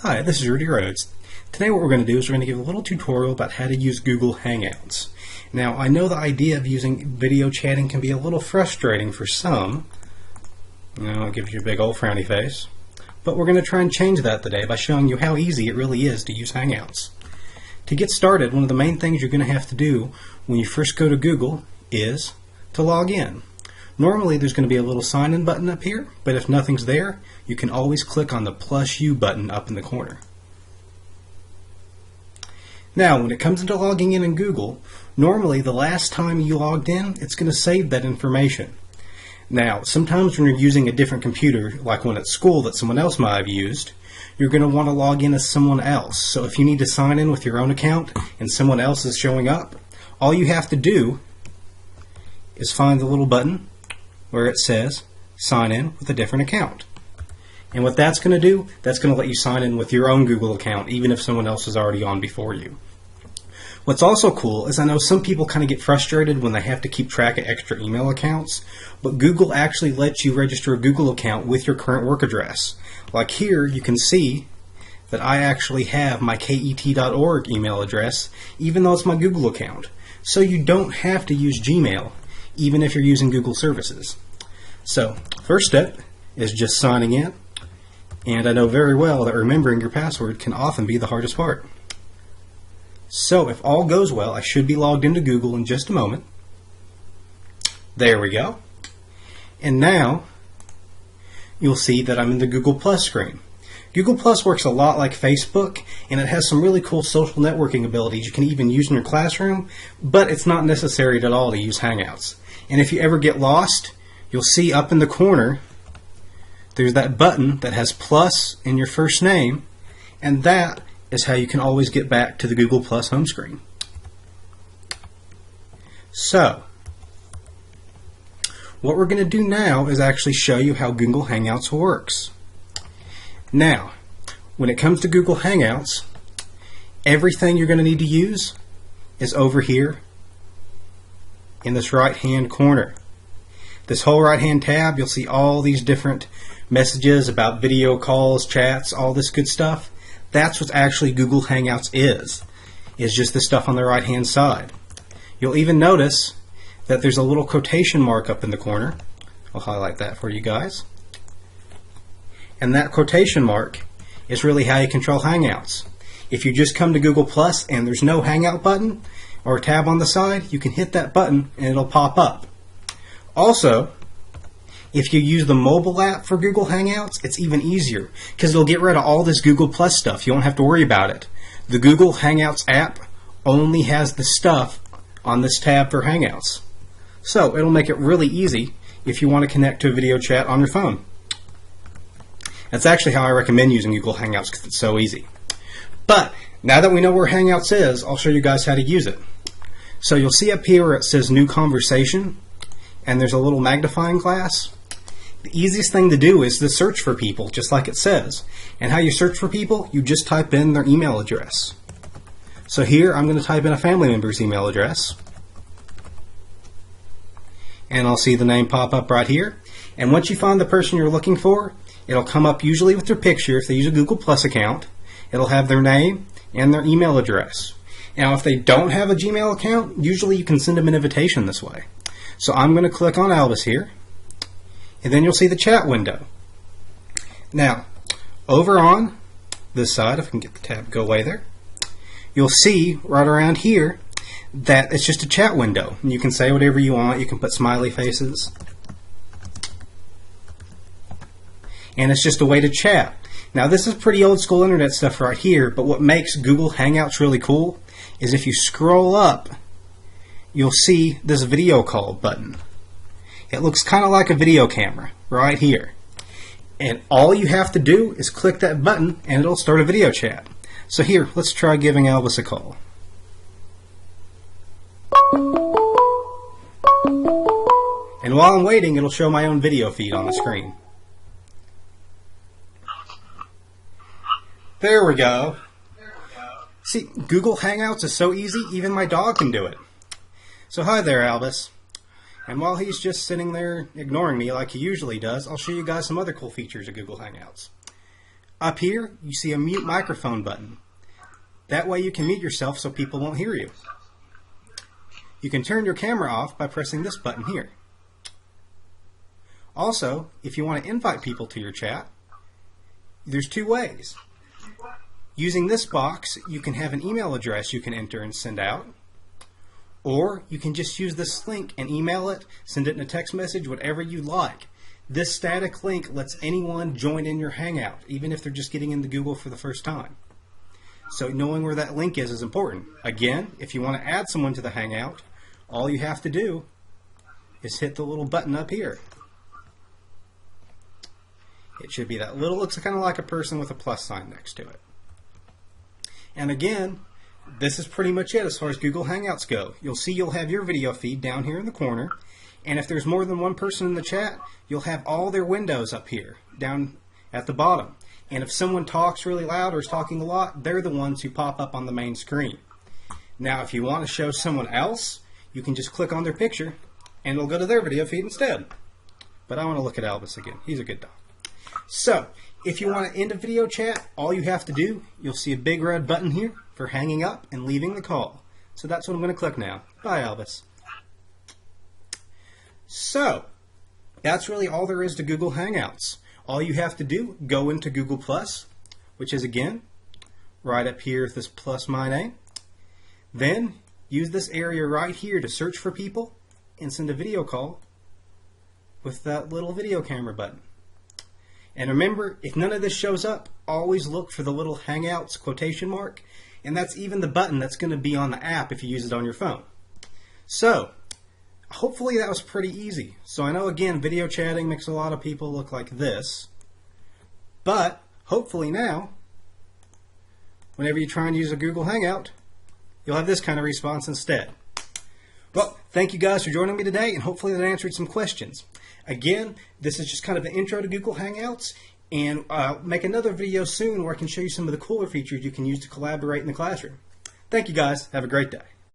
Hi, this is Rudy Rhodes. Today what we're going to do is we're going to give a little tutorial about how to use Google Hangouts. Now, I know the idea of using video chatting can be a little frustrating for some. It gives you a big old frowny face. But we're going to try and change that today by showing you how easy it really is to use Hangouts. To get started, one of the main things you're going to have to do when you first go to Google is to log in. Normally there's going to be a little sign in button up here, but if nothing's there, you can always click on the +U button up in the corner. Now, when it comes into logging in Google, normally the last time you logged in, it's going to save that information. Now, sometimes when you're using a different computer, like one at school that someone else might have used, you're going to want to log in as someone else. So if you need to sign in with your own account and someone else is showing up, all you have to do is find the little button where it says sign in with a different account. And what that's going to do, that's going to let you sign in with your own Google account even if someone else is already on before you. What's also cool is I know some people kind of get frustrated when they have to keep track of extra email accounts, but Google actually lets you register a Google account with your current work address. Like here, you can see that I actually have my ket.org email address even though it's my Google account. So you don't have to use Gmail even if you're using Google services. So, first step is just signing in, and I know very well that remembering your password can often be the hardest part. So, if all goes well, I should be logged into Google in just a moment. There we go. And now, you'll see that I'm in the Google Plus screen. Google Plus works a lot like Facebook, and it has some really cool social networking abilities you can even use in your classroom, but it's not necessary at all to use Hangouts. And if you ever get lost, you'll see up in the corner there's that button that has plus in your first name, and that is how you can always get back to the Google Plus home screen. So, what we're going to do now is actually show you how Google Hangouts works. Now, when it comes to Google Hangouts, everything you're going to need to use is over here in this right-hand corner. This whole right-hand tab, you'll see all these different messages about video calls, chats, all this good stuff. That's what actually Google Hangouts is just the stuff on the right-hand side. You'll even notice that there's a little quotation mark up in the corner. I'll highlight that for you guys. And that quotation mark is really how you control Hangouts. If you just come to Google Plus and there's no Hangout button or a tab on the side, you can hit that button and it'll pop up. Also, if you use the mobile app for Google Hangouts, it's even easier because it'll get rid of all this Google Plus stuff. You won't have to worry about it. The Google Hangouts app only has the stuff on this tab for Hangouts. So it'll make it really easy if you want to connect to a video chat on your phone. That's actually how I recommend using Google Hangouts because it's so easy. But now that we know where Hangouts is, I'll show you guys how to use it. So you'll see up here where it says New Conversation, and there's a little magnifying glass. The easiest thing to do is to search for people, just like it says. And how you search for people, you just type in their email address. So here I'm going to type in a family member's email address. And I'll see the name pop up right here. And once you find the person you're looking for, it'll come up usually with their picture if they use a Google Plus account. It'll have their name and their email address. Now if they don't have a Gmail account, usually you can send them an invitation this way. So I'm going to click on Albus here, and then you'll see the chat window. Now, over on this side, if I can get the tab to go away there, you'll see right around here that it's just a chat window. And you can say whatever you want. You can put smiley faces. And it's just a way to chat. Now this is pretty old school internet stuff right here, but what makes Google Hangouts really cool is if you scroll up, you'll see this video call button. It looks kind of like a video camera right here. And all you have to do is click that button and it'll start a video chat. So here, let's try giving Elvis a call. And while I'm waiting, it'll show my own video feed on the screen. There we go. See, Google Hangouts is so easy, even my dog can do it. So hi there, Albus. And while he's just sitting there ignoring me like he usually does, I'll show you guys some other cool features of Google Hangouts. Up here, you see a mute microphone button. That way you can mute yourself so people won't hear you. You can turn your camera off by pressing this button here. Also, if you want to invite people to your chat, there's two ways. Using this box, you can have an email address you can enter and send out, or you can just use this link and email it, send it in a text message, whatever you like. This static link lets anyone join in your Hangout, even if they're just getting into Google for the first time. So knowing where that link is important. Again, if you want to add someone to the Hangout, all you have to do is hit the little button up here. It should be that little, looks kind of like a person with a plus sign next to it. And again, this is pretty much it as far as Google Hangouts go. You'll see you'll have your video feed down here in the corner. And if there's more than one person in the chat, you'll have all their windows up here, down at the bottom. And if someone talks really loud or is talking a lot, they're the ones who pop up on the main screen. Now, if you want to show someone else, you can just click on their picture, and it'll go to their video feed instead. But I want to look at Elvis again. He's a good dog. So, if you want to end a video chat, all you have to do, you'll see a big red button here for hanging up and leaving the call. So that's what I'm going to click now. Bye, Elvis. So, that's really all there is to Google Hangouts. All you have to do, go into Google+, which is again, right up here with this plus my name. Then, use this area right here to search for people and send a video call with that little video camera button. And remember, if none of this shows up, always look for the little Hangouts quotation mark, and that's even the button that's going to be on the app if you use it on your phone. So, hopefully that was pretty easy. So I know, again, video chatting makes a lot of people look like this, but hopefully now, whenever you try and use a Google Hangout, you'll have this kind of response instead. Well, thank you guys for joining me today, and hopefully that answered some questions. Again, this is just kind of an intro to Google Hangouts, and I'll make another video soon where I can show you some of the cooler features you can use to collaborate in the classroom. Thank you guys. Have a great day.